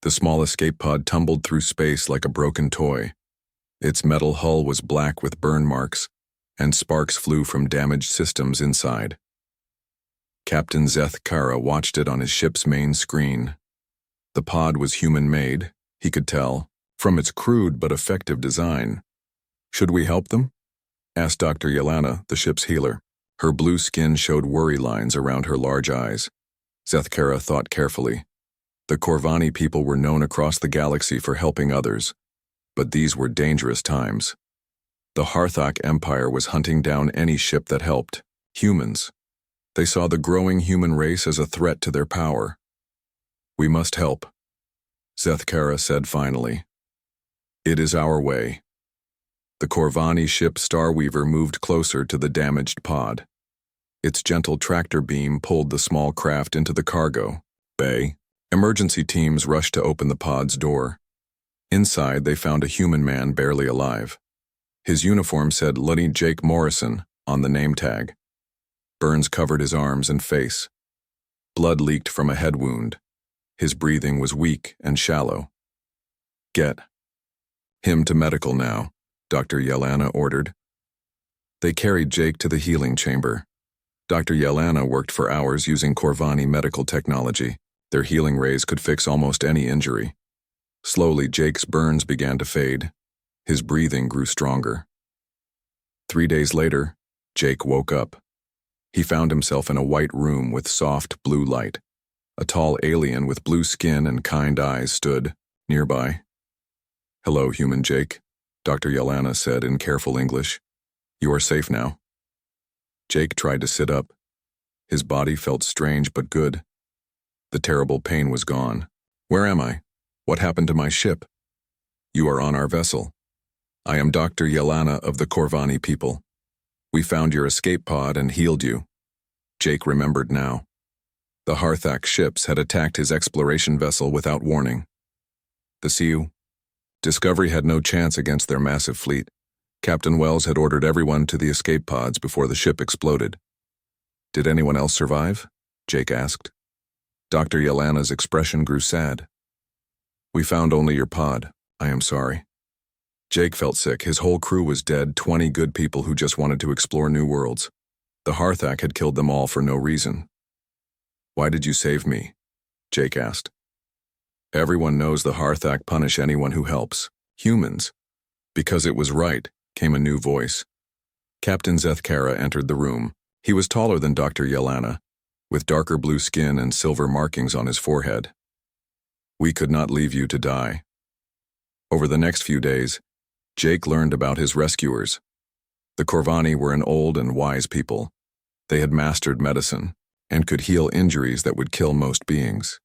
The small escape pod tumbled through space like a broken toy. Its metal hull was black with burn marks, and sparks flew from damaged systems inside. Captain Zeth Kara watched it on his ship's main screen. The pod was human-made, he could tell, from its crude but effective design. "Should we help them?" asked Dr. Yelena, the ship's healer. Her blue skin showed worry lines around her large eyes. Zeth Kara thought carefully. The Corvani people were known across the galaxy for helping others, but these were dangerous times. The Harthak Empire was hunting down any ship that helped. Humans. They saw the growing human race as a threat to their power. "We must help," Zeth Kara said finally. "It is our way." The Corvani ship Starweaver moved closer to the damaged pod. Its gentle tractor beam pulled the small craft into the cargo bay. Emergency teams rushed to open the pod's door. Inside, they found a human man barely alive. His uniform said Lieutenant Jake Morrison on the name tag. Burns covered his arms and face. Blood leaked from a head wound. His breathing was weak and shallow. "Get him to medical now," Dr. Yelena ordered. They carried Jake to the healing chamber. Dr. Yelena worked for hours using Corvani medical technology. Their healing rays could fix almost any injury. Slowly, Jake's burns began to fade. His breathing grew stronger. 3 days later, Jake woke up. He found himself in a white room with soft blue light. A tall alien with blue skin and kind eyes stood nearby. "Hello, human Jake," Dr. Yelena said in careful English. "You are safe now." Jake tried to sit up. His body felt strange but good. The terrible pain was gone. "Where am I? What happened to my ship?" "You are on our vessel. I am Dr. Yelena of the Corvani people. We found your escape pod and healed you." Jake remembered now. The Harthak ships had attacked his exploration vessel without warning. "The Sioux?" Discovery had no chance against their massive fleet. Captain Wells had ordered everyone to the escape pods before the ship exploded. "Did anyone else survive?" Jake asked. Dr. Yelena's expression grew sad. "We found only your pod. I am sorry." Jake felt sick. His whole crew was dead, 20 good people who just wanted to explore new worlds. The Harthak had killed them all for no reason. "Why did you save me?" Jake asked. "Everyone knows the Harthak punish anyone who helps. Humans." "Because it was right," came a new voice. Captain Zeth Kara entered the room. He was taller than Dr. Yelena, with darker blue skin and silver markings on his forehead. "We could not leave you to die." Over the next few days, Jake learned about his rescuers. The Corvani were an old and wise people. They had mastered medicine and could heal injuries that would kill most beings.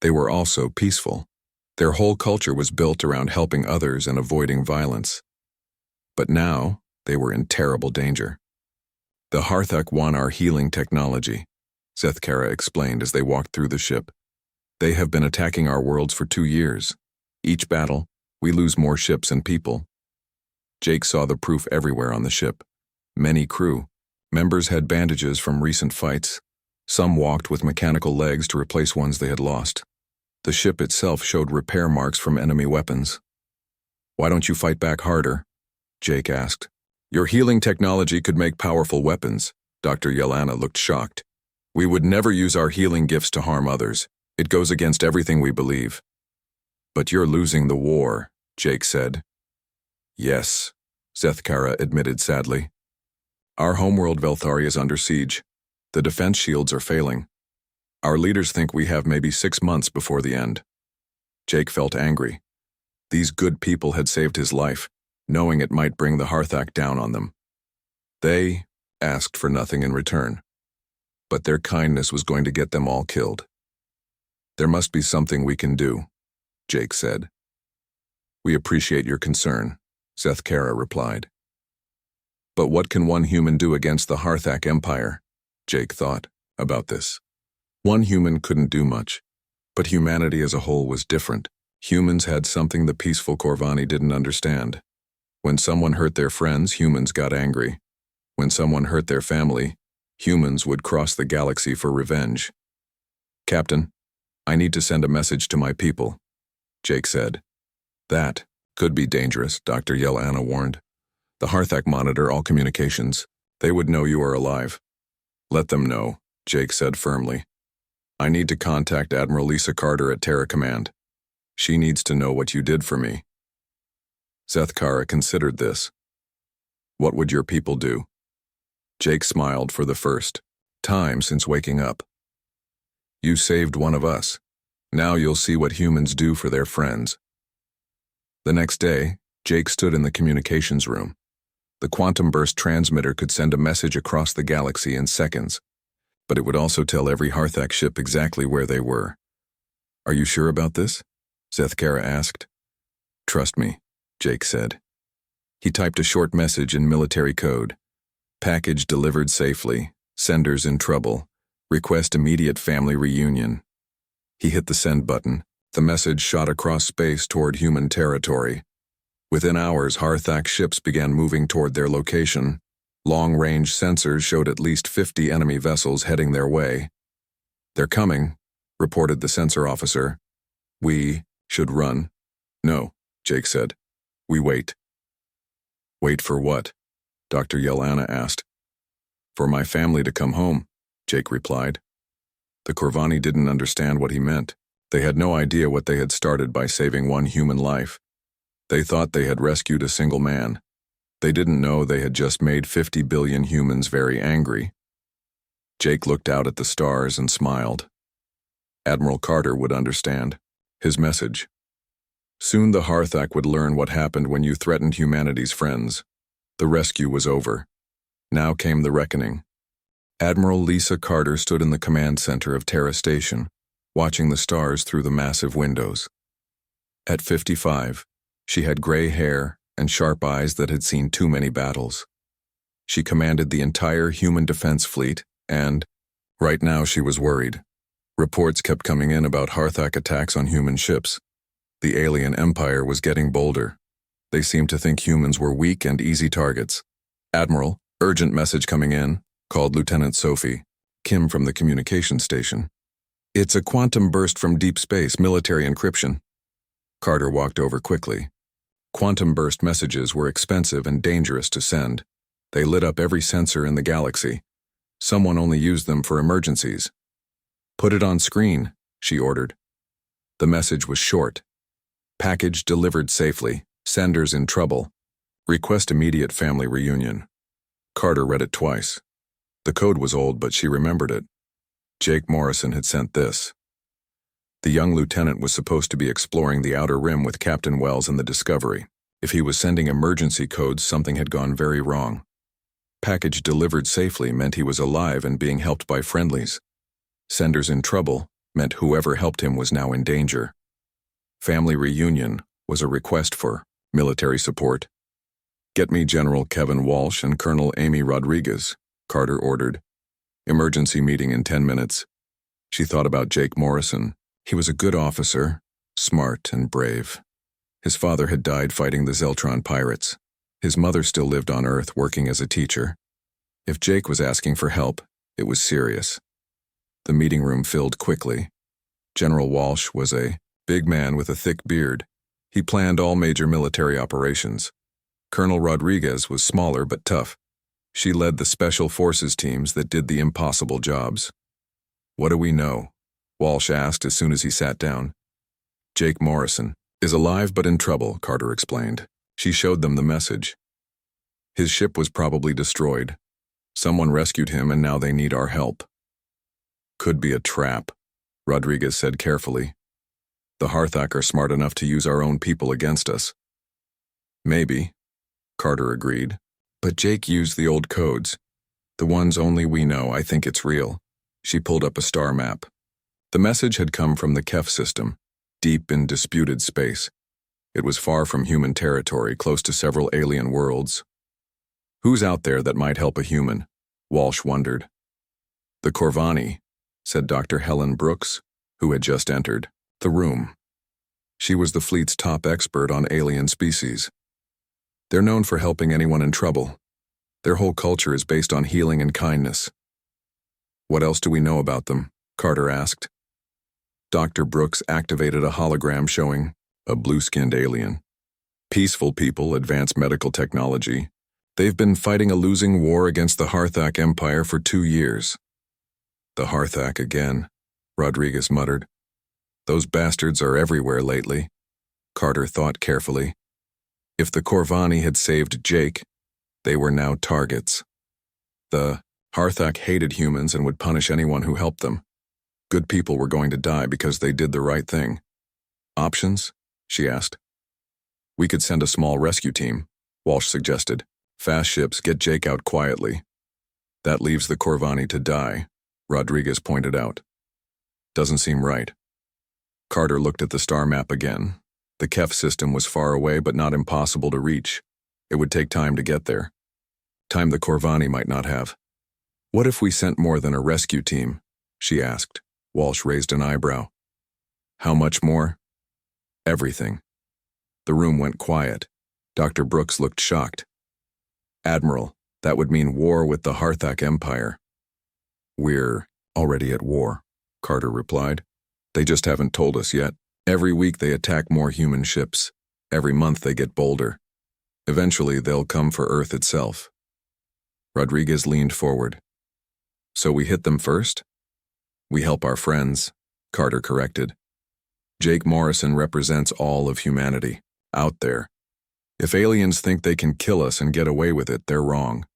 They were also peaceful. Their whole culture was built around helping others and avoiding violence. But now, they were in terrible danger. "The Harthak won our healing technology," Zeth Kara explained as they walked through the ship. "They have been attacking our worlds for 2 years. Each battle, we lose more ships and people." Jake saw the proof everywhere on the ship. Many crew members had bandages from recent fights. Some walked with mechanical legs to replace ones they had lost. The ship itself showed repair marks from enemy weapons. "Why don't you fight back harder?" Jake asked. "Your healing technology could make powerful weapons." Dr. Yelena looked shocked. "We would never use our healing gifts to harm others. It goes against everything we believe." "But you're losing the war," Jake said. "Yes," Zeth Kara admitted sadly. "Our homeworld Velthari is under siege. The defense shields are failing. Our leaders think we have maybe 6 months before the end." Jake felt angry. These good people had saved his life, knowing it might bring the Harthak down on them. They asked for nothing in return, but their kindness was going to get them all killed. "There must be something we can do," Jake said. "We appreciate your concern," Zeth Kara replied. "But what can one human do against the Harthak Empire?" Jake thought about this. One human couldn't do much, but humanity as a whole was different. Humans had something the peaceful Corvani didn't understand. When someone hurt their friends, humans got angry. When someone hurt their family, humans would cross the galaxy for revenge. "Captain, I need to send a message to my people." Jake said. That could be dangerous, Dr. Yelana warned. The Harthak monitor all communications. They would know you are alive. Let them know, Jake said firmly. I need to contact Admiral Lisa Carter at Terra Command. She needs to know what you did for me. Zethkara considered this. What would your people do? Jake smiled for the first time since waking up. You saved one of us. Now you'll see what humans do for their friends. The next day, Jake stood in the communications room. The quantum burst transmitter could send a message across the galaxy in seconds, but it would also tell every Harthak ship exactly where they were. Are you sure about this? Zethkara asked. Trust me, Jake said. He typed a short message in military code. Package delivered safely. Senders in trouble. Request immediate family reunion. He hit the send button. The message shot across space toward human territory. Within hours, Harthak ships began moving toward their location. Long-range sensors showed at least 50 enemy vessels heading their way. They're coming, reported the sensor officer. We should run. No, Jake said. We wait. Wait for what? Dr. Yelana asked. For my family to come home, Jake replied. The Corvani didn't understand what he meant. They had no idea what they had started by saving one human life. They thought they had rescued a single man. They didn't know they had just made 50 billion humans very angry. Jake looked out at the stars and smiled. Admiral Carter would understand. His message. Soon the Harthak would learn what happened when you threatened humanity's friends. The rescue was over. Now came the reckoning. Admiral Lisa Carter stood in the command center of Terra Station, watching the stars through the massive windows. At 55, she had gray hair and sharp eyes that had seen too many battles. She commanded the entire human defense fleet, and, right now she was worried. Reports kept coming in about Harthak attacks on human ships. The alien empire was getting bolder. They seemed to think humans were weak and easy targets. Admiral, urgent message coming in, called Lieutenant Sophie, Kim from the communication station. It's a quantum burst from deep space, military encryption. Carter walked over quickly. Quantum burst messages were expensive and dangerous to send. They lit up every sensor in the galaxy. Someone only used them for emergencies. Put it on screen, she ordered. The message was short. Package delivered safely. Senders in trouble. Request immediate family reunion. Carter read it twice. The code was old, but she remembered it. Jake Morrison had sent this. The young lieutenant was supposed to be exploring the outer rim with Captain Wells and the Discovery. If he was sending emergency codes, something had gone very wrong. Package delivered safely meant he was alive and being helped by friendlies. Senders in trouble meant whoever helped him was now in danger. Family reunion was a request for military support. Get me General Kevin Walsh and Colonel Amy Rodriguez, Carter ordered. Emergency meeting in 10 minutes. She thought about Jake Morrison. He was a good officer, smart and brave. His father had died fighting the Zeltron pirates. His mother still lived on Earth working as a teacher. If Jake was asking for help, it was serious. The meeting room filled quickly. General Walsh was a big man with a thick beard. He planned all major military operations. Colonel Rodriguez was smaller but tough. She led the special forces teams that did the impossible jobs. What do we know? Walsh asked as soon as he sat down. Jake Morrison is alive but in trouble, Carter explained. She showed them the message. His ship was probably destroyed. Someone rescued him and now they need our help. Could be a trap, Rodriguez said carefully. The Harthak are smart enough to use our own people against us. Maybe, Carter agreed. But Jake used the old codes. The ones only we know. I think it's real. She pulled up a star map. The message had come from the Kef system, deep in disputed space. It was far from human territory, close to several alien worlds. Who's out there that might help a human? Walsh wondered. The Corvani, said Dr. Helen Brooks, who had just entered the room. She was the fleet's top expert on alien species. They're known for helping anyone in trouble. Their whole culture is based on healing and kindness. What else do we know about them? Carter asked. Dr. Brooks activated a hologram showing a blue-skinned alien. Peaceful people, advanced medical technology. They've been fighting a losing war against the Harthak Empire for 2 years. The Harthak again, Rodriguez muttered. Those bastards are everywhere lately. Carter thought carefully. If the Corvani had saved Jake, they were now targets. The Harthak hated humans and would punish anyone who helped them. Good people were going to die because they did the right thing. Options? She asked. We could send a small rescue team, Walsh suggested. Fast ships get Jake out quietly. That leaves the Corvani to die, Rodriguez pointed out. Doesn't seem right. Carter looked at the star map again. The Kef system was far away but not impossible to reach. It would take time to get there. Time the Corvani might not have. What if we sent more than a rescue team? She asked. Walsh raised an eyebrow. How much more? Everything. The room went quiet. Dr. Brooks looked shocked. Admiral, that would mean war with the Harthak Empire. We're already at war, Carter replied. They just haven't told us yet. Every week they attack more human ships. Every month they get bolder. Eventually they'll come for Earth itself. Rodriguez leaned forward. So we hit them first? We help our friends, Carter corrected. Jake Morrison represents all of humanity, out there. If aliens think they can kill us and get away with it, they're wrong.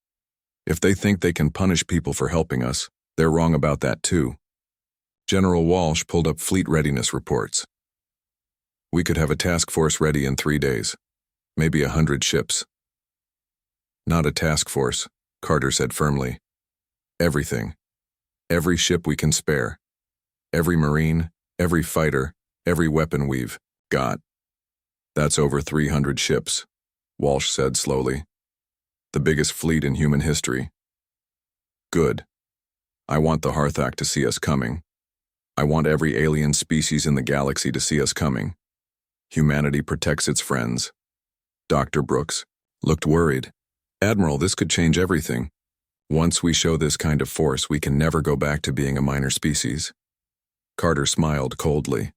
If they think they can punish people for helping us, they're wrong about that too. General Walsh pulled up fleet readiness reports. We could have a task force ready in 3 days, maybe 100 ships. Not a task force, Carter said firmly. Everything. Every ship we can spare. Every Marine, every fighter, every weapon we've got. That's over 300 ships, Walsh said slowly. The biggest fleet in human history. Good. I want the Harthak to see us coming. I want every alien species in the galaxy to see us coming. Humanity protects its friends. Dr. Brooks looked worried. Admiral, this could change everything. Once we show this kind of force, we can never go back to being a minor species. Carter smiled coldly.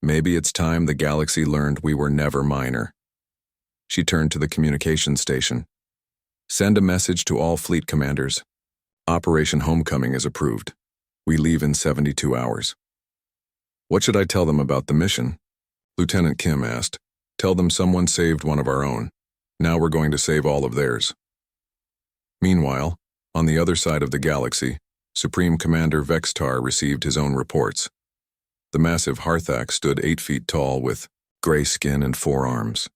Maybe it's time the galaxy learned we were never minor. She turned to the communications station. Send a message to all fleet commanders. Operation Homecoming is approved. We leave in 72 hours. What should I tell them about the mission? Lieutenant Kim asked. Tell them someone saved one of our own. Now we're going to save all of theirs. Meanwhile, on the other side of the galaxy, Supreme Commander Vextar received his own reports. The massive Harthak stood 8 feet tall with gray skin and 4 arms.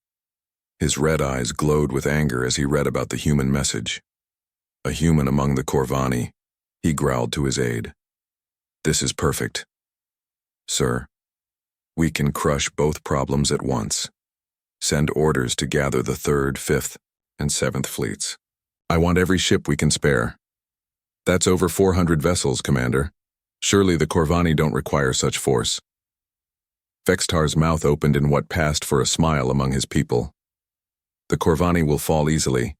His red eyes glowed with anger as he read about the human message. A human among the Corvani, he growled to his aide. This is perfect. Sir, we can crush both problems at once. Send orders to gather the 3rd, 5th, and 7th fleets. I want every ship we can spare. That's over 400 vessels, Commander. Surely the Corvani don't require such force. Vextar's mouth opened in what passed for a smile among his people. The Corvani will fall easily,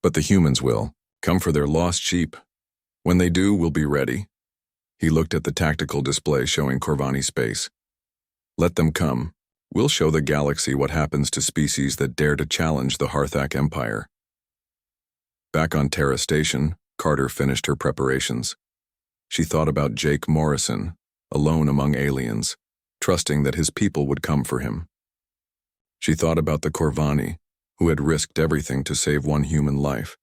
but the humans will. Come for their lost sheep. When they do, we'll be ready. He looked at the tactical display showing Corvani space. Let them come. We'll show the galaxy what happens to species that dare to challenge the Harthak Empire. Back on Terra Station, Carter finished her preparations. She thought about Jake Morrison, alone among aliens, trusting that his people would come for him. She thought about the Corvani, who had risked everything to save one human life.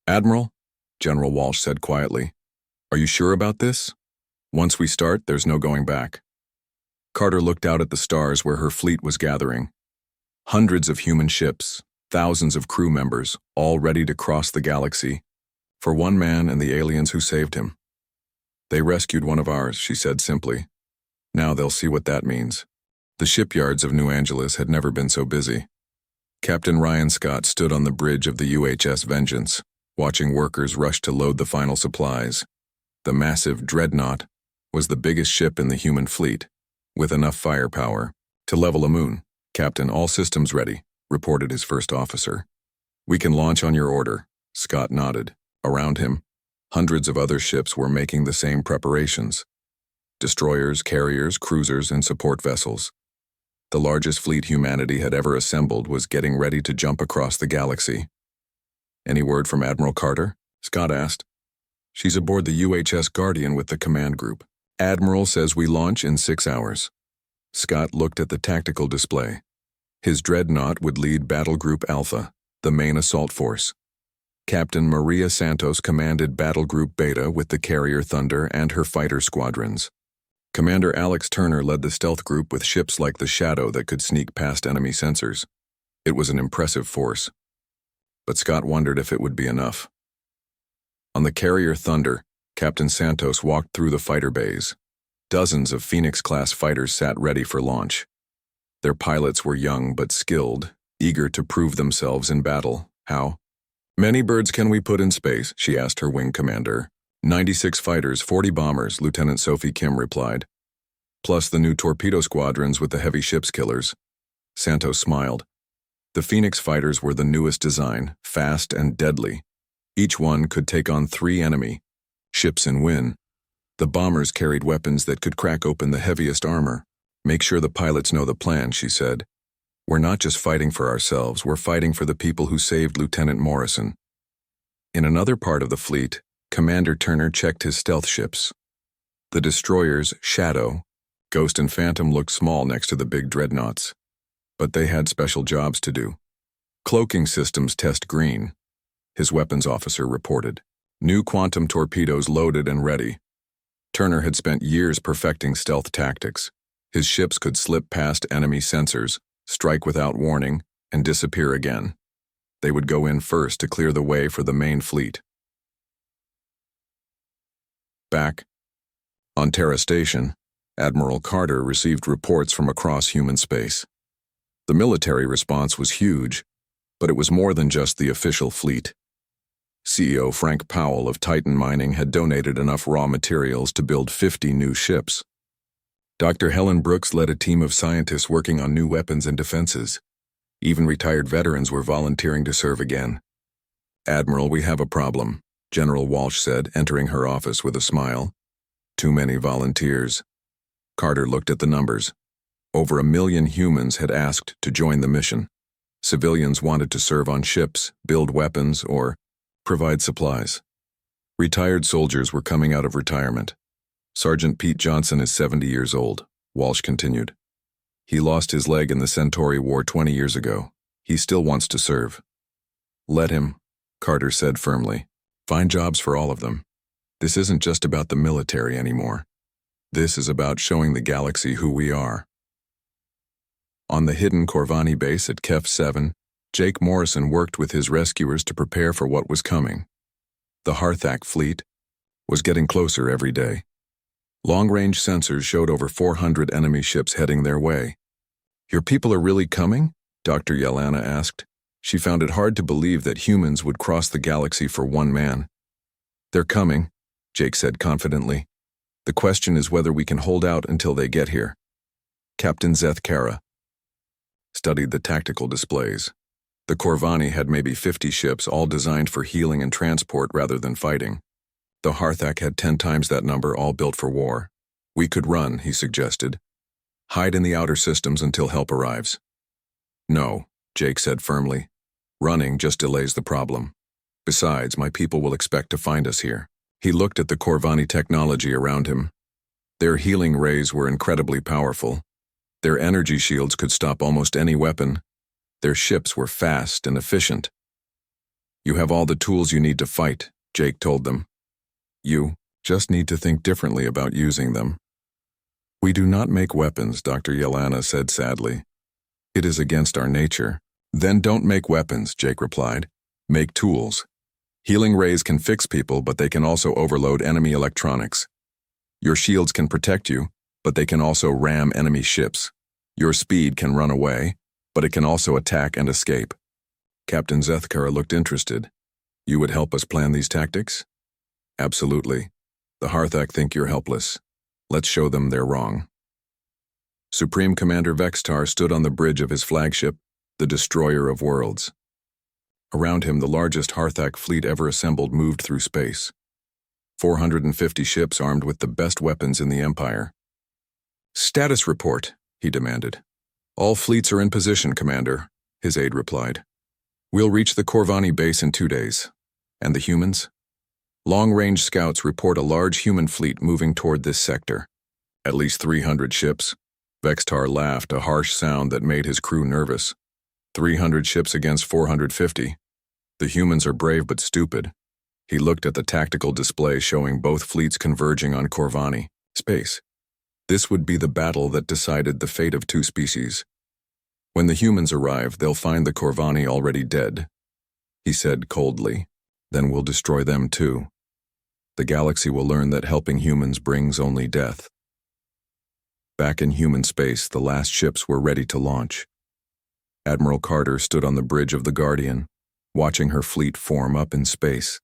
Admiral, General Walsh said quietly, are you sure about this? Once we start, there's no going back. Carter looked out at the stars where her fleet was gathering. Hundreds of human ships, thousands of crew members, all ready to cross the galaxy, for one man and the aliens who saved him. They rescued one of ours, she said simply. Now they'll see what that means. The shipyards of New Angeles had never been so busy. Captain Ryan Scott stood on the bridge of the UHS Vengeance, watching workers rush to load the final supplies. The massive Dreadnought was the biggest ship in the human fleet, with enough firepower to level a moon. Captain, all systems ready, reported his first officer. We can launch on your order, Scott nodded. Around him, hundreds of other ships were making the same preparations. Destroyers, carriers, cruisers, and support vessels. The largest fleet humanity had ever assembled was getting ready to jump across the galaxy. "Any word from Admiral Carter?" Scott asked. "She's aboard the UHS Guardian with the command group. Admiral says we launch in 6 hours." Scott looked at the tactical display. His dreadnought would lead Battle Group Alpha, the main assault force. Captain Maria Santos commanded Battle Group Beta with the carrier Thunder and her fighter squadrons. Commander Alex Turner led the stealth group with ships like the Shadow that could sneak past enemy sensors. It was an impressive force. But Scott wondered if it would be enough. On the carrier Thunder, Captain Santos walked through the fighter bays. Dozens of Phoenix-class fighters sat ready for launch. Their pilots were young but skilled, eager to prove themselves in battle. "How many birds can we put in space?" she asked her wing commander. 96 fighters, 40 bombers," Lieutenant Sophie Kim replied. "Plus the new torpedo squadrons with the heavy ships killers." Santos smiled. The Phoenix fighters were the newest design, fast and deadly. Each one could take on 3 enemy ships and win. The bombers carried weapons that could crack open the heaviest armor. "Make sure the pilots know the plan," she said. "We're not just fighting for ourselves, we're fighting for the people who saved Lieutenant Morrison." In another part of the fleet, Commander Turner checked his stealth ships. The destroyers, Shadow, Ghost and Phantom looked small next to the big dreadnoughts. But they had special jobs to do. "Cloaking systems test green," his weapons officer reported. "New quantum torpedoes loaded and ready." Turner had spent years perfecting stealth tactics. His ships could slip past enemy sensors, strike without warning, and disappear again. They would go in first to clear the way for the main fleet. Back on Terra Station, Admiral Carter received reports from across human space. The military response was huge, but it was more than just the official fleet. CEO Frank Powell of Titan Mining had donated enough raw materials to build 50 new ships. Dr. Helen Brooks led a team of scientists working on new weapons and defenses. Even retired veterans were volunteering to serve again. "Admiral, we have a problem," General Walsh said, entering her office with a smile. "Too many volunteers." Carter looked at the numbers. Over 1 million humans had asked to join the mission. Civilians wanted to serve on ships, build weapons, or provide supplies. Retired soldiers were coming out of retirement. "Sergeant Pete Johnson is 70 years old," Walsh continued. "He lost his leg in the Centauri War 20 years ago. He still wants to serve." "Let him," Carter said firmly. "Find jobs for all of them. This isn't just about the military anymore. This is about showing the galaxy who we are." On the hidden Corvani base at Kef 7, Jake Morrison worked with his rescuers to prepare for what was coming. The Harthak fleet was getting closer every day. Long-range sensors showed over 400 enemy ships heading their way. "Your people are really coming?" Dr. Yelena asked. She found it hard to believe that humans would cross the galaxy for one man. "They're coming," Jake said confidently. "The question is whether we can hold out until they get here." Captain Zeth Kara studied the tactical displays. The Corvani had maybe 50 ships, all designed for healing and transport rather than fighting. The Harthak had 10 times that number, all built for war. "We could run," he suggested. "Hide in the outer systems until help arrives." "No," Jake said firmly. "Running just delays the problem. Besides, my people will expect to find us here." He looked at the Corvani technology around him. Their healing rays were incredibly powerful. Their energy shields could stop almost any weapon. Their ships were fast and efficient. "You have all the tools you need to fight," Jake told them. "You just need to think differently about using them." "We do not make weapons," Dr. Yelena said sadly. "It is against our nature." "Then don't make weapons," Jake replied. "Make tools. Healing rays can fix people, but they can also overload enemy electronics. Your shields can protect you, but they can also ram enemy ships. Your speed can run away, but it can also attack and escape." Captain Zethkara looked interested. "You would help us plan these tactics?" "Absolutely. The Harthak think you're helpless. Let's show them they're wrong." Supreme Commander Vextar stood on the bridge of his flagship, the Destroyer of Worlds. Around him, the largest Harthak fleet ever assembled moved through space. 450 ships armed with the best weapons in the Empire. "Status report," he demanded. All fleets are in position, Commander, his aide replied. We'll reach the Corvani base in 2 days. And the humans? Long-range scouts report a large human fleet moving toward this sector. At least 300 ships. Vextar laughed, a harsh sound that made his crew nervous. 300 ships against 450. The humans are brave but stupid. He looked at the tactical display showing both fleets converging on Corvani space. This would be the battle that decided the fate of 2 species. When the humans arrive, they'll find the Corvani already dead. He said coldly, then we'll destroy them too. The galaxy will learn that helping humans brings only death. Back in human space, the last ships were ready to launch. Admiral Carter stood on the bridge of the Guardian, watching her fleet form up in space.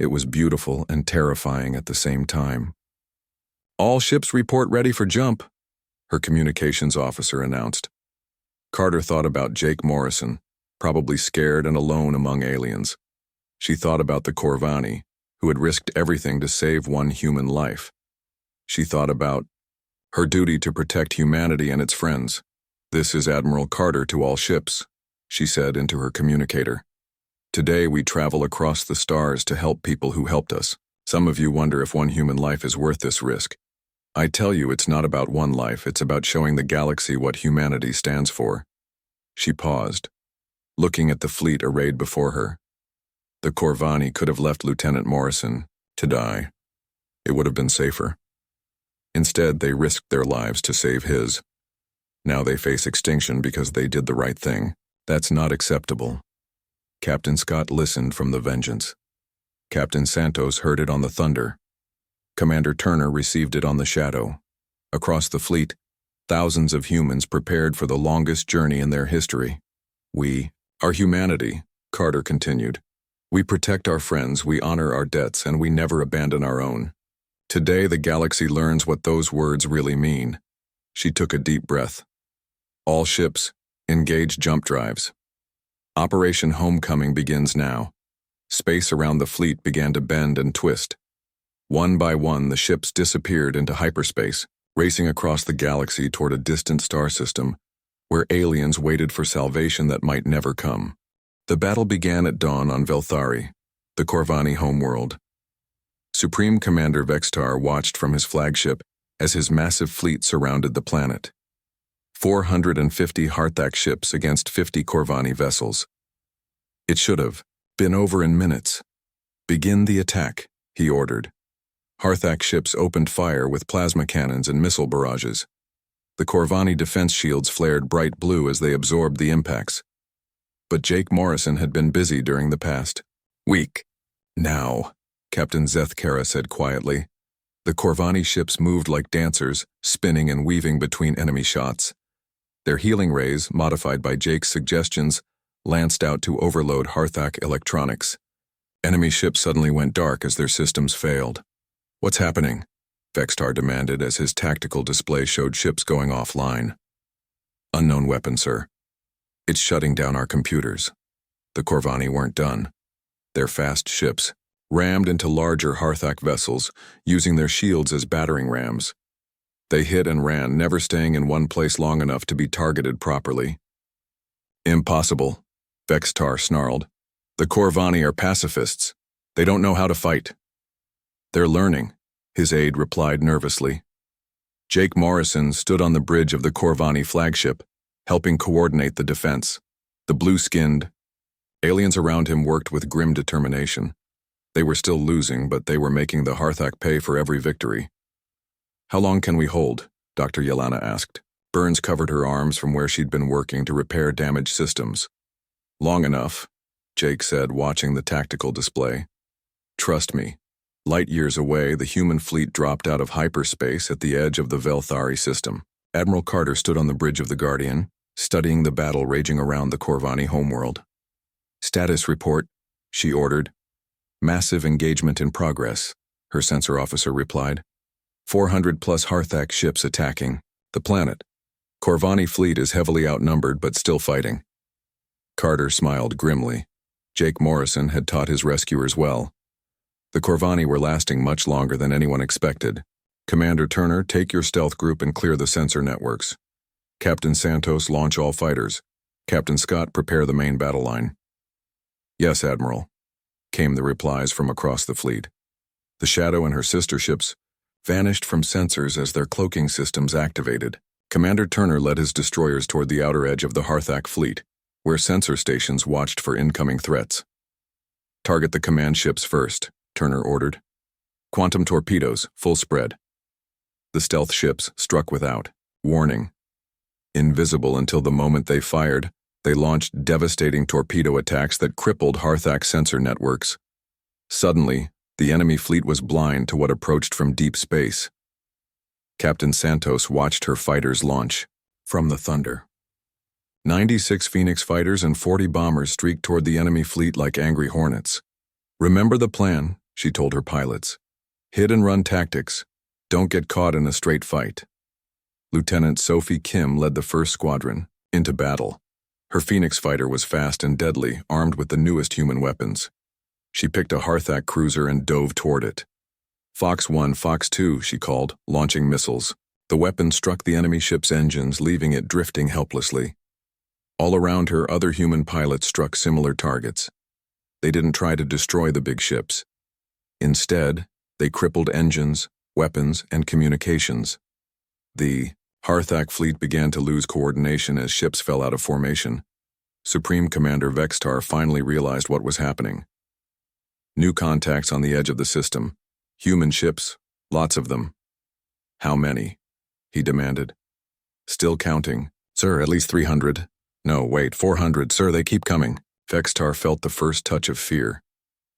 It was beautiful and terrifying at the same time. All ships report ready for jump, her communications officer announced. Carter thought about Jake Morrison, probably scared and alone among aliens. She thought about the Corvani, who had risked everything to save one human life. She thought about her duty to protect humanity and its friends. This is Admiral Carter to all ships, she said into her communicator. Today we travel across the stars to help people who helped us. Some of you wonder if one human life is worth this risk. I tell you it's not about one life, it's about showing the galaxy what humanity stands for. She paused, looking at the fleet arrayed before her. The Corvani could have left Lieutenant Morrison to die. It would have been safer. Instead, they risked their lives to save his. Now they face extinction because they did the right thing. That's not acceptable. Captain Scott listened from the Vengeance. Captain Santos heard it on the Thunder. Commander Turner received it on the Shadow. Across the fleet, thousands of humans prepared for the longest journey in their history. We, our humanity, Carter continued. We protect our friends, we honor our debts, and we never abandon our own. Today the galaxy learns what those words really mean. She took a deep breath. All ships, engage jump drives. Operation Homecoming begins now. Space around the fleet began to bend and twist. One by one, the ships disappeared into hyperspace, racing across the galaxy toward a distant star system, where aliens waited for salvation that might never come. The battle began at dawn on Velthari, the Corvani homeworld. Supreme Commander Vextar watched from his flagship as his massive fleet surrounded the planet. 450 Harthak ships against 50 Corvani vessels. It should have been over in minutes. Begin the attack, he ordered. Harthak ships opened fire with plasma cannons and missile barrages. The Corvani defense shields flared bright blue as they absorbed the impacts. But Jake Morrison had been busy during the past week. Now, Captain Zethkara said quietly. The Corvani ships moved like dancers, spinning and weaving between enemy shots. Their healing rays, modified by Jake's suggestions, lanced out to overload Harthak electronics. Enemy ships suddenly went dark as their systems failed. What's happening? Vextar demanded as his tactical display showed ships going offline. Unknown weapon, sir. It's shutting down our computers. The Corvani weren't done. Their fast ships rammed into larger Harthak vessels, using their shields as battering rams. They hit and ran, never staying in one place long enough to be targeted properly. Impossible, Vextar snarled. The Corvani are pacifists. They don't know how to fight. They're learning, his aide replied nervously. Jake Morrison stood on the bridge of the Corvani flagship, helping coordinate the defense. The blue-skinned aliens around him worked with grim determination. They were still losing, but they were making the Harthak pay for every victory. How long can we hold? Dr. Yelena asked. Burns covered her arms from where she'd been working to repair damaged systems. Long enough, Jake said, watching the tactical display. Trust me. Light years away, the human fleet dropped out of hyperspace at the edge of the Velthari system. Admiral Carter stood on the bridge of the Guardian, studying the battle raging around the Corvani homeworld. Status report, she ordered. Massive engagement in progress, her sensor officer replied. 400+ Harthak ships attacking the planet. Corvani fleet is heavily outnumbered but still fighting. Carter smiled grimly. Jake Morrison had taught his rescuers well. The Corvani were lasting much longer than anyone expected. Commander Turner, take your stealth group and clear the sensor networks. Captain Santos, launch all fighters. Captain Scott, prepare the main battle line. Yes, Admiral, came the replies from across the fleet. The Shadow and her sister ships vanished from sensors as their cloaking systems activated. Commander Turner led his destroyers toward the outer edge of the Harthak fleet, where sensor stations watched for incoming threats. Target the command ships first, Turner ordered. Quantum torpedoes, full spread. The stealth ships struck without warning. Invisible until the moment they fired, they launched devastating torpedo attacks that crippled Harthak sensor networks. Suddenly, the enemy fleet was blind to what approached from deep space. Captain Santos watched her fighters launch from the thunder. 96 Phoenix fighters and 40 bombers streaked toward the enemy fleet like angry hornets. Remember the plan, she told her pilots. Hit and run tactics. Don't get caught in a straight fight. Lieutenant Sophie Kim led the first squadron into battle. Her Phoenix fighter was fast and deadly, armed with the newest human weapons. She picked a Harthak cruiser and dove toward it. Fox 1, Fox 2, she called, launching missiles. The weapon struck the enemy ship's engines, leaving it drifting helplessly. All around her, other human pilots struck similar targets. They didn't try to destroy the big ships. Instead, they crippled engines, weapons, and communications. The Harthak fleet began to lose coordination as ships fell out of formation. Supreme Commander Vextar finally realized what was happening. New contacts on the edge of the system. Human ships, lots of them. How many? He demanded. Still counting. Sir, at least 300. No, wait, 400. Sir, they keep coming. Vextar felt the first touch of fear.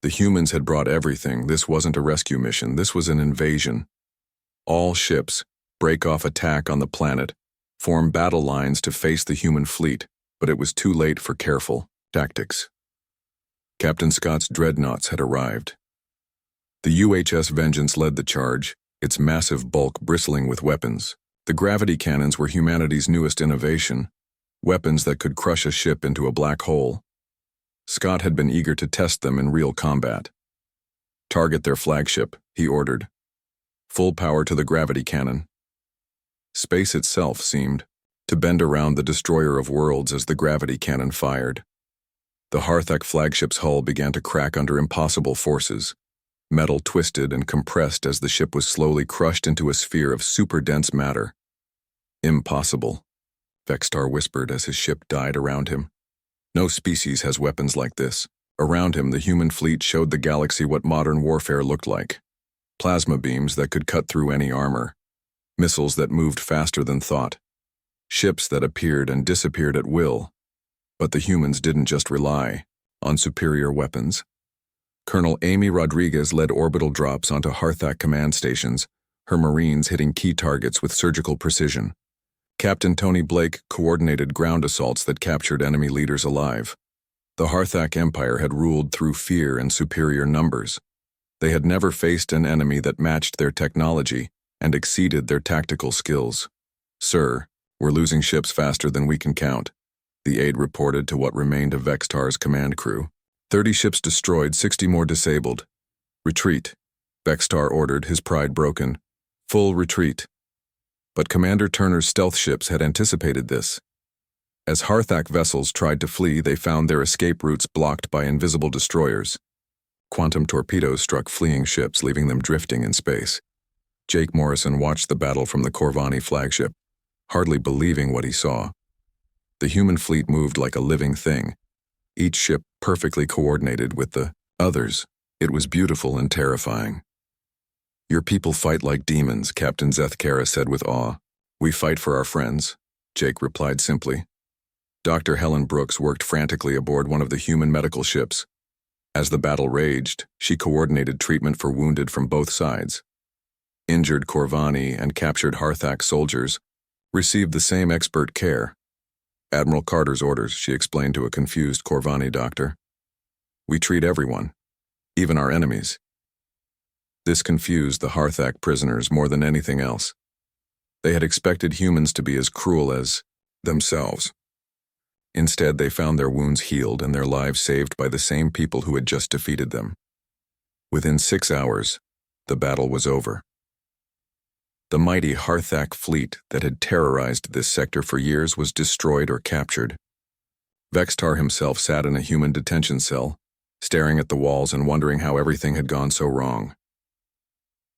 The humans had brought everything. This wasn't a rescue mission. This was an invasion. All ships, break off attack on the planet, form battle lines to face the human fleet, but it was too late for careful tactics. Captain Scott's dreadnoughts had arrived. The UHS Vengeance led the charge, its massive bulk bristling with weapons. The gravity cannons were humanity's newest innovation, weapons that could crush a ship into a black hole. Scott had been eager to test them in real combat. Target their flagship, he ordered. Full power to the gravity cannon. Space itself seemed to bend around the destroyer of worlds as the gravity cannon fired. The Harthak flagship's hull began to crack under impossible forces. Metal twisted and compressed as the ship was slowly crushed into a sphere of super-dense matter. Impossible, Vextar whispered as his ship died around him. No species has weapons like this. Around him, the human fleet showed the galaxy what modern warfare looked like. Plasma beams that could cut through any armor. Missiles that moved faster than thought. Ships that appeared and disappeared at will. But the humans didn't just rely on superior weapons. Colonel Amy Rodriguez led orbital drops onto Harthak command stations, her Marines hitting key targets with surgical precision. Captain Tony Blake coordinated ground assaults that captured enemy leaders alive. The Harthak Empire had ruled through fear and superior numbers. They had never faced an enemy that matched their technology and exceeded their tactical skills. Sir, we're losing ships faster than we can count, the aide reported to what remained of Vextar's command crew. 30 ships destroyed, 60 more disabled. Retreat, Vextar ordered, his pride broken. Full retreat. But Commander Turner's stealth ships had anticipated this. As Harthak vessels tried to flee, they found their escape routes blocked by invisible destroyers. Quantum torpedoes struck fleeing ships, leaving them drifting in space. Jake Morrison watched the battle from the Corvani flagship, hardly believing what he saw. The human fleet moved like a living thing, each ship perfectly coordinated with the others. It was beautiful and terrifying. Your people fight like demons, Captain Zethkara said with awe. We fight for our friends, Jake replied simply. Dr. Helen Brooks worked frantically aboard one of the human medical ships. As the battle raged, she coordinated treatment for wounded from both sides. Injured Corvani and captured Harthak soldiers received the same expert care. Admiral Carter's orders, she explained to a confused Corvani doctor. We treat everyone, even our enemies. This confused the Harthak prisoners more than anything else. They had expected humans to be as cruel as themselves. Instead, they found their wounds healed and their lives saved by the same people who had just defeated them. Within 6 hours, the battle was over. The mighty Harthak fleet that had terrorized this sector for years was destroyed or captured. Vextar himself sat in a human detention cell, staring at the walls and wondering how everything had gone so wrong.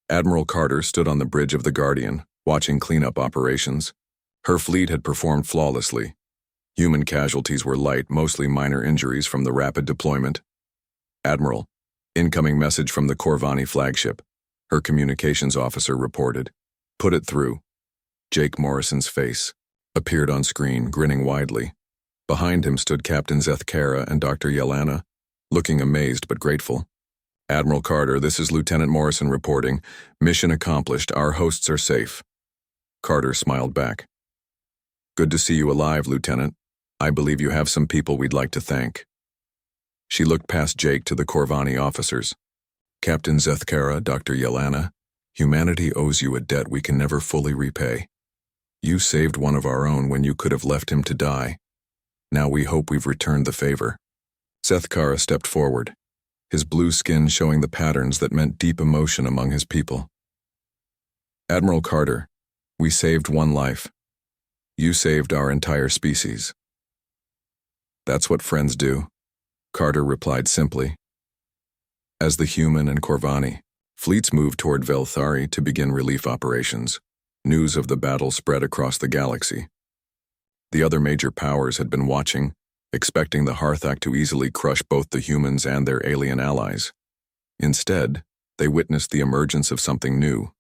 Admiral Carter stood on the bridge of the Guardian, watching cleanup operations. Her fleet had performed flawlessly. Human casualties were light, mostly minor injuries from the rapid deployment. "Admiral, incoming message from the Corvani flagship," her communications officer reported. "Put it through." Jake Morrison's face appeared on screen, grinning widely. Behind him stood Captain Zethkara and Dr. Yelena, looking amazed but grateful. "Admiral Carter, this is Lieutenant Morrison reporting. Mission accomplished. Our hosts are safe." Carter smiled back. "Good to see you alive, Lieutenant. I believe you have some people we'd like to thank." She looked past Jake to the Corvani officers. "Captain Zethkara, Dr. Yelena, humanity owes you a debt we can never fully repay. You saved one of our own when you could have left him to die. Now we hope we've returned the favor." Zethkara stepped forward, his blue skin showing the patterns that meant deep emotion among his people. "Admiral Carter, we saved one life. You saved our entire species." "That's what friends do," Carter replied simply. As the human and Corvani fleets moved toward Velthari to begin relief operations, news of the battle spread across the galaxy. The other major powers had been watching, expecting the Harthak to easily crush both the humans and their alien allies. Instead, they witnessed the emergence of something new.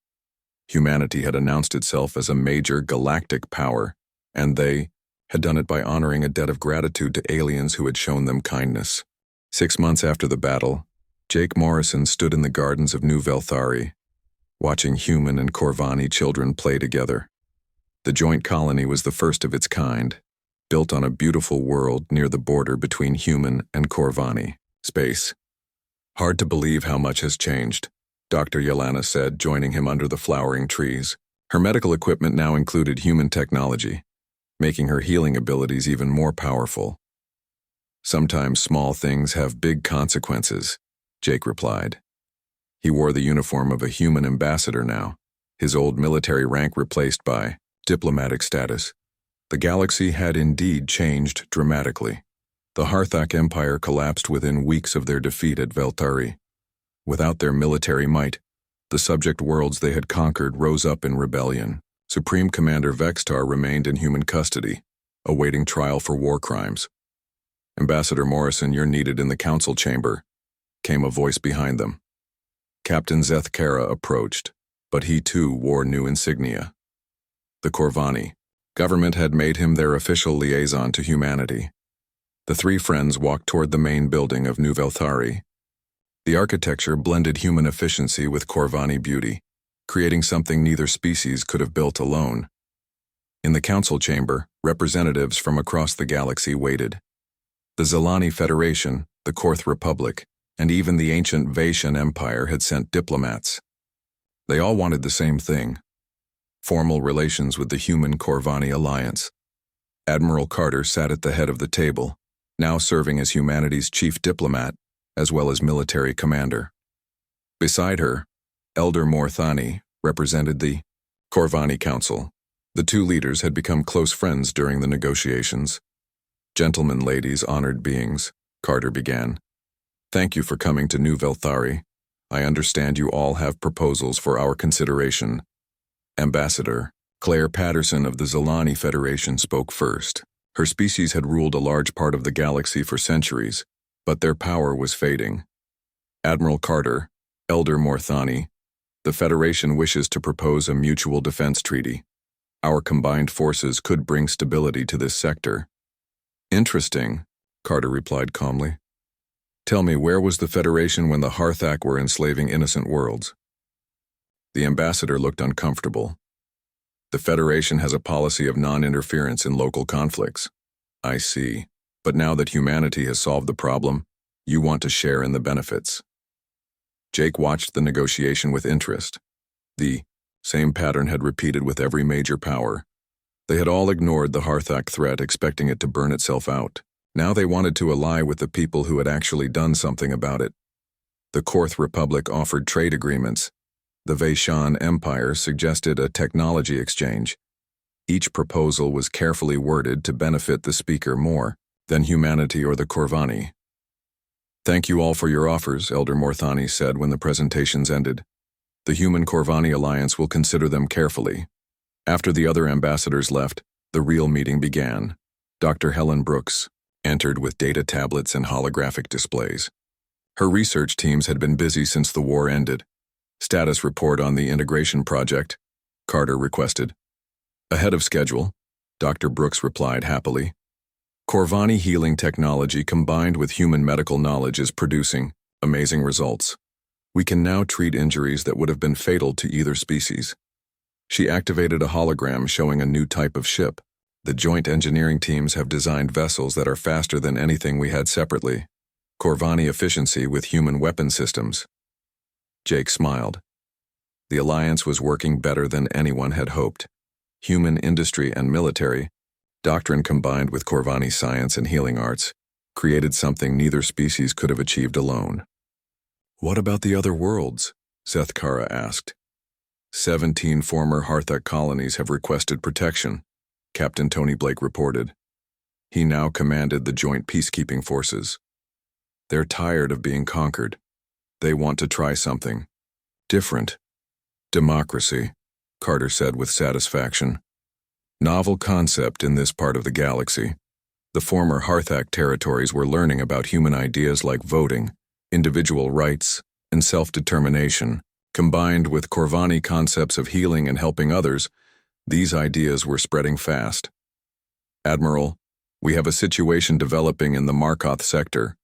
Humanity had announced itself as a major galactic power, and they had done it by honoring a debt of gratitude to aliens who had shown them kindness. 6 months after the battle, Jake Morrison stood in the gardens of New Velthari, watching human and Corvani children play together. The joint colony was the first of its kind, built on a beautiful world near the border between human and Corvani space. "Hard to believe how much has changed," Dr. Yelena said, joining him under the flowering trees. Her medical equipment now included human technology, making her healing abilities even more powerful. "Sometimes small things have big consequences," Jake replied. He wore the uniform of a human ambassador now, his old military rank replaced by diplomatic status. The galaxy had indeed changed dramatically. The Harthak Empire collapsed within weeks of their defeat at Veltari. Without their military might, the subject worlds they had conquered rose up in rebellion. Supreme Commander Vextar remained in human custody, awaiting trial for war crimes. "Ambassador Morrison, you're needed in the council chamber," came a voice behind them. Captain Zethkara approached, but he too wore new insignia. The Corvani government had made him their official liaison to humanity. The three friends walked toward the main building of New Velthari. The architecture blended human efficiency with Corvani beauty, creating something neither species could have built alone. In the council chamber, representatives from across the galaxy waited. The Zelani Federation, the Korth Republic, and even the ancient Vaitian Empire had sent diplomats. They all wanted the same thing: formal relations with the human Corvani alliance. Admiral Carter sat at the head of the table, now serving as humanity's chief diplomat, as well as military commander. Beside her, Elder Morthani represented the Corvani Council. The two leaders had become close friends during the negotiations. "Gentlemen, ladies, honored beings," Carter began. "Thank you for coming to New Velthari. I understand you all have proposals for our consideration." Ambassador Claire Patterson of the Zelani Federation spoke first. Her species had ruled a large part of the galaxy for centuries, but their power was fading. "Admiral Carter, Elder Morthani, the Federation wishes to propose a mutual defense treaty. Our combined forces could bring stability to this sector." "Interesting," Carter replied calmly. "Tell me, where was the Federation when the Harthak were enslaving innocent worlds?" The ambassador looked uncomfortable. "The Federation has a policy of non-interference in local conflicts." "I see. But now that humanity has solved the problem, you want to share in the benefits." Jake watched the negotiation with interest. The same pattern had repeated with every major power. They had all ignored the Harthak threat, expecting it to burn itself out. Now they wanted to ally with the people who had actually done something about it. The Korth Republic offered trade agreements, The Vestan Empire suggested a technology exchange. Each proposal was carefully worded to benefit the speaker more than humanity or the Corvani. "Thank you all for your offers," Elder Morthani said when the presentations ended. "The Human Corvani Alliance will consider them carefully." After the other ambassadors left, the real meeting began. Dr. Helen Brooks entered with data tablets and holographic displays. Her research teams had been busy since the war ended. "Status report on the integration project," Carter requested. "Ahead of schedule," Dr. Brooks replied happily. "Corvani healing technology combined with human medical knowledge is producing amazing results. We can now treat injuries that would have been fatal to either species." She activated a hologram showing a new type of ship. "The joint engineering teams have designed vessels that are faster than anything we had separately. Corvani efficiency with human weapon systems." Jake smiled. The alliance was working better than anyone had hoped. Human industry and military, doctrine combined with Corvani science and healing arts, created something neither species could have achieved alone. "What about the other worlds?" Zethkara asked. 17 former Harthak colonies have requested protection, Captain Tony Blake reported. He now commanded the joint peacekeeping forces. "They're tired of being conquered. They want to try something different." "Democracy," Carter said with satisfaction. "Novel concept in this part of the galaxy. The former Harthak territories were learning about human ideas like voting, individual rights, and self-determination. Combined with Corvani concepts of healing and helping others, these ideas were spreading fast. Admiral, we have a situation developing in the Markoth sector,"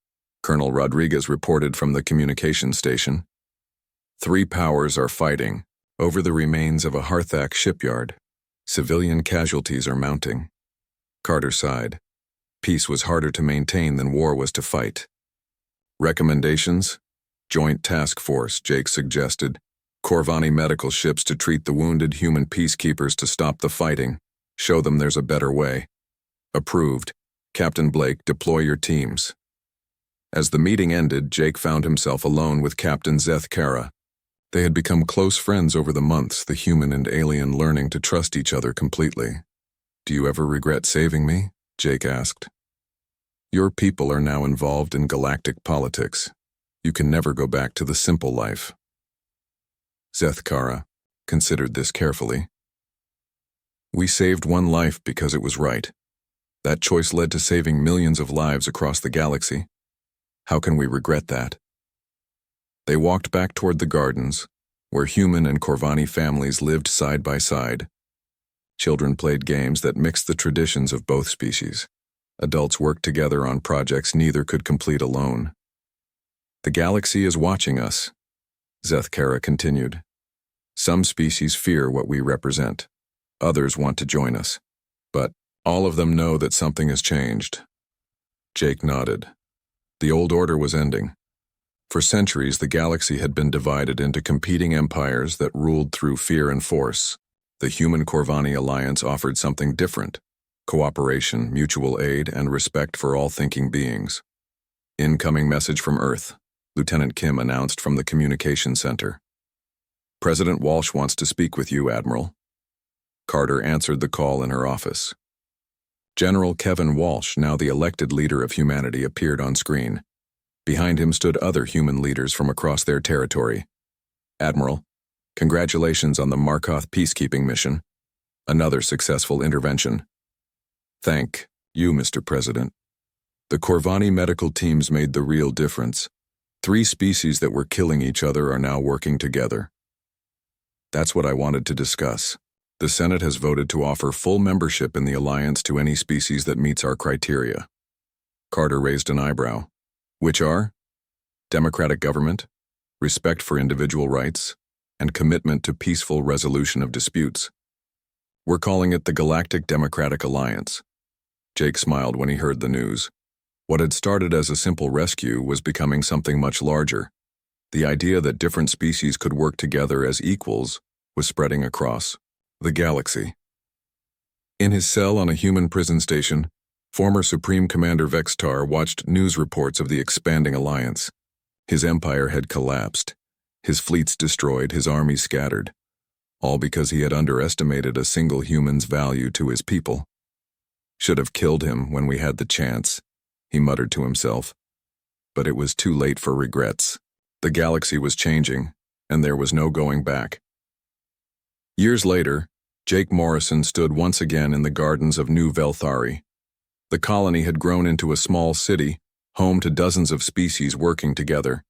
Colonel Rodriguez reported from the communication station. 3 powers are fighting over the remains of a Harthak shipyard. Civilian casualties are mounting. Carter sighed. Peace was harder to maintain than war was to fight. "Recommendations? Joint task force," Jake suggested. "Corvani medical ships to treat the wounded, human peacekeepers to stop the fighting. Show them there's a better way." "Approved. Captain Blake, deploy your teams." As the meeting ended, Jake found himself alone with Captain Zethkara. They had become close friends over the months, the human and alien learning to trust each other completely. "Do you ever regret saving me?" Jake asked. "Your people are now involved in galactic politics. You can never go back to the simple life." Zethkara considered this carefully. "We saved one life because it was right. That choice led to saving millions of lives across the galaxy. How can we regret that?" They walked back toward the gardens, where human and Corvani families lived side by side. Children played games that mixed the traditions of both species. Adults worked together on projects neither could complete alone. "The galaxy is watching us," Zethkara continued. "Some species fear what we represent. Others want to join us. But all of them know that something has changed." Jake nodded. The old order was ending. For centuries, the galaxy had been divided into competing empires that ruled through fear and force. The Human Corvani Alliance offered something different: cooperation, mutual aid, and respect for all thinking beings. "Incoming message from Earth," Lieutenant Kim announced from the communication center. "President Walsh wants to speak with you, Admiral." Carter answered the call in her office. General Kevin Walsh, now the elected leader of humanity, appeared on screen. Behind him stood other human leaders from across their territory. "Admiral, congratulations on the Markoth peacekeeping mission. Another successful intervention." "Thank you, Mr. President. The Corvani medical teams made the real difference. 3 species that were killing each other are now working together." "That's what I wanted to discuss. The Senate has voted to offer full membership in the Alliance to any species that meets our criteria." Carter raised an eyebrow. "Which are? Democratic government, respect for individual rights, and commitment to peaceful resolution of disputes. We're calling it the Galactic Democratic Alliance." Jake smiled when he heard the news. What had started as a simple rescue was becoming something much larger. The idea that different species could work together as equals was spreading across the galaxy. In his cell on a human prison station, former Supreme Commander Vextar watched news reports of the expanding alliance. His empire had collapsed. His fleets destroyed, his armies scattered, all because he had underestimated a single human's value to his people. Should have killed him when we had the chance, he muttered to himself. But it was too late for regrets. The galaxy was changing, and there was no going back. Years later, Jake Morrison stood once again in the gardens of New Velthari. The colony had grown into a small city, home to dozens of species working together.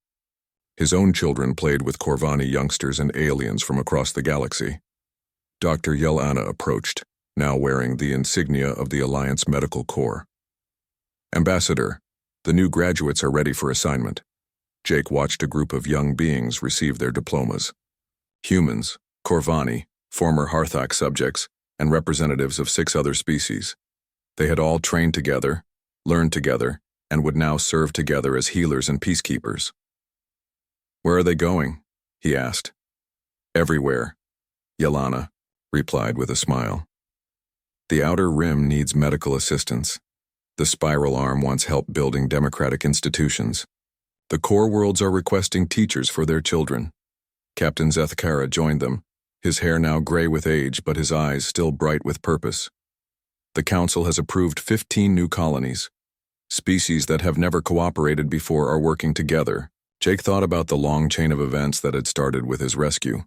His own children played with Corvani youngsters and aliens from across the galaxy. Dr. Yelana approached, now wearing the insignia of the Alliance Medical Corps. Ambassador, the new graduates are ready for assignment. Jake watched a group of young beings receive their diplomas. Humans, Corvani, former Harthak subjects, and representatives of 6 other species. They had all trained together, learned together, and would now serve together as healers and peacekeepers. Where are they going? He asked. Everywhere, Yelana replied with a smile. The Outer Rim needs medical assistance. The Spiral Arm wants help building democratic institutions. The core worlds are requesting teachers for their children. Captain Zethkara joined them, his hair now gray with age but his eyes still bright with purpose. The Council has approved 15 new colonies. Species that have never cooperated before are working together. Jake thought about the long chain of events that had started with his rescue.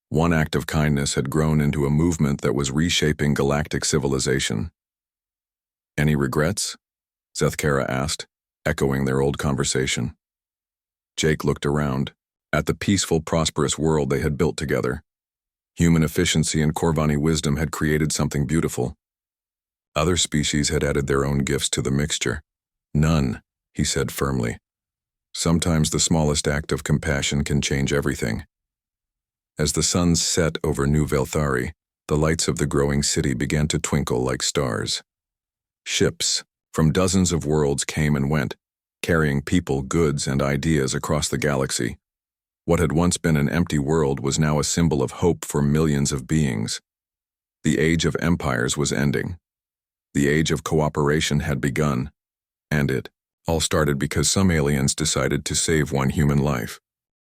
One act of kindness had grown into a movement that was reshaping galactic civilization. Any regrets? Zethkara asked, echoing their old conversation. Jake looked around, at the peaceful, prosperous world they had built together. Human efficiency and Corvani wisdom had created something beautiful. Other species had added their own gifts to the mixture. None, he said firmly. Sometimes the smallest act of compassion can change everything. As the sun set over New Velthari, the lights of the growing city began to twinkle like stars. Ships from dozens of worlds came and went, carrying people, goods, and ideas across the galaxy. What had once been an empty world was now a symbol of hope for millions of beings. The age of empires was ending. The age of cooperation had begun, and it all started because some aliens decided to save one human life.